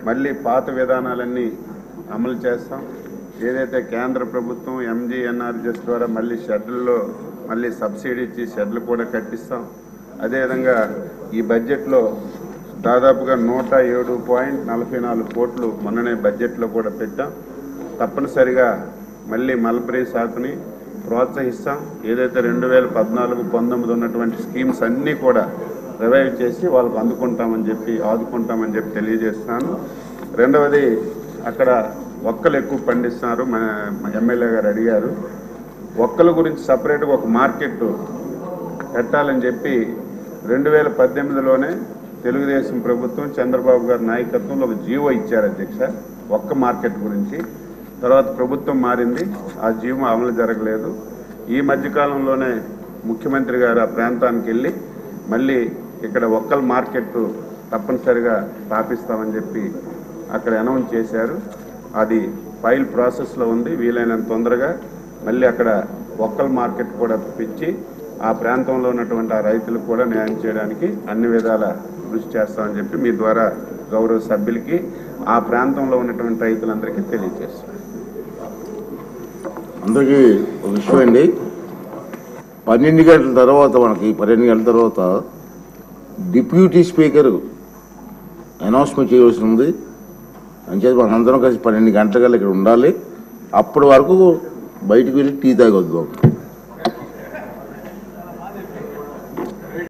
మళ్ళీ పాత విధానాలన్నీ అమలు చేస్తాం. ఏదైతే కేంద్ర ప్రభుత్వం MGNRGS ద్వారా మళ్ళీ షెడ్యూల్లో మళ్ళీ సబ్సిడీ ఇచ్చి షెడ్లు కూడా కట్టిస్తాం. అదేవిధంగా ఈ బడ్జెట్లో దాదాపుగా 107.44 కోట్లు మొన్ననే బడ్జెట్లో కూడా పెట్టాం. తప్పనిసరిగా మళ్ళీ మల్బరీ సాగుని ప్రోత్సహిస్తాం. ఏదైతే 2014-19 ఉన్నటువంటి స్కీమ్స్ అన్నీ కూడా రివైవ్ చేసి వాళ్ళకు ఆదుకుంటామని చెప్పి తెలియజేస్తున్నాను. రెండవది, అక్కడ ఒక్కలు ఎక్కువ పండిస్తున్నారు. మన ఎమ్మెల్యే గారు అడిగారు. ఒక్కల గురించి సపరేట్గా ఒక మార్కెట్ పెట్టాలని చెప్పి 2018లోనే తెలుగుదేశం ప్రభుత్వం చంద్రబాబు గారి నాయకత్వంలో ఒక జీవో ఇచ్చారు అధ్యక్ష, ఒక్క మార్కెట్ గురించి. తర్వాత ప్రభుత్వం మారింది, ఆ జీవో అమలు జరగలేదు. ఈ మధ్యకాలంలోనే ముఖ్యమంత్రి గారు ఆ ప్రాంతానికి వెళ్ళి మళ్ళీ ఇక్కడ ఒక్కల మార్కెట్ తప్పనిసరిగా స్థాపిస్తామని చెప్పి అక్కడ అనౌన్స్ చేశారు. అది ఫైల్ ప్రాసెస్లో ఉంది. వీలైనంత తొందరగా మళ్ళీ అక్కడ ఒక్కల మార్కెట్ కూడా పిచ్చి ఆ ప్రాంతంలో ఉన్నటువంటి ఆ రైతులకు కూడా న్యాయం చేయడానికి అన్ని విధాల కృషి చేస్తామని చెప్పి మీ ద్వారా గౌరవ సభ్యులకి ఆ ప్రాంతంలో ఉన్నటువంటి రైతులందరికీ తెలియజేస్తాం. అందరికీ ఒక విషయం అండి, 12 గంటల తర్వాత మనకి 12 గంటల తర్వాత డిప్యూటీ స్పీకర్ అనౌన్స్మెంట్ చేయవలసి ఉంది. అంచేది మనం అందరం కలిసి 12 గంటల కల్లా ఇక్కడ ఉండాలి. అప్పటి వరకు బయటకు వెళ్ళి టీ తాగొద్దాం.